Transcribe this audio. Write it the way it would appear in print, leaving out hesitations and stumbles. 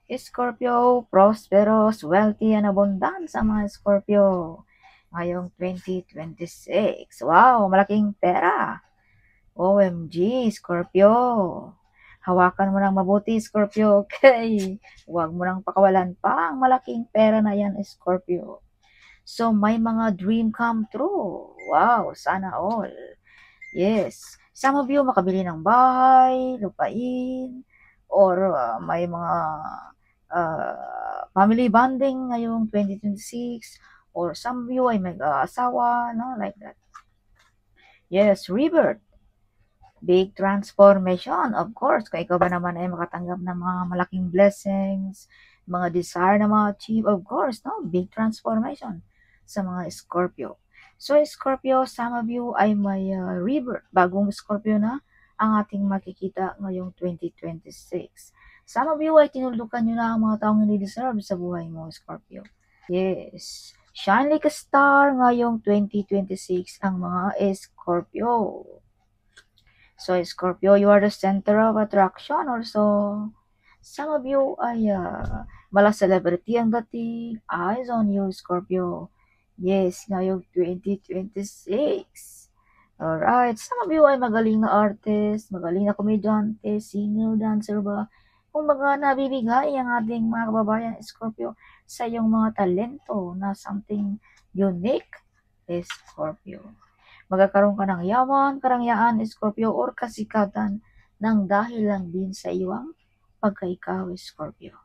Scorpio, prosperous, wealthy, and abundance sa mga Scorpio ngayong 2026. Wow, malaking pera. OMG, Scorpio. Hawakan mo ng mabuti, Scorpio, okay? Huwag mo nang pakawalan pa ang malaking pera na yan, Scorpio. So, may mga dream come true. Wow, sana all. Yes. Some of you makabili ng bahay, lupain, or may mga family bonding ngayong 2026, or some of you ay may asawa, no? Like that. Yes, rebirth. Big transformation, of course. Kung ikaw ba naman ay makatanggap ng mga malaking blessings, mga desire na ma-achieve, of course, no? Big transformation sa mga Scorpio. So, Scorpio, some of you ay may rebirth. Bagong Scorpio na ang ating makikita ngayong 2026. Some of you ay tinulukan nyo na ang mga taong hindi deserve sa buhay mo, Scorpio. Yes. Shine like a star ngayong 2026 ang mga Scorpio. So, Scorpio, you are the center of attraction also. Some of you ay mala celebrity ang dating. Eyes on you, Scorpio. Yes, ngayong 2026. Alright, some of you ay magaling na artist, magaling na komedyante, singer, dancer ba? Kung baga nabibigay ang ating mga kababayan, Scorpio, sa iyong mga talento na something unique, Scorpio. Magkakaroon ka ng yaman, karangyaan, Scorpio, or kasikatan ng dahil lang din sa iyong pagka-ikaw, Scorpio.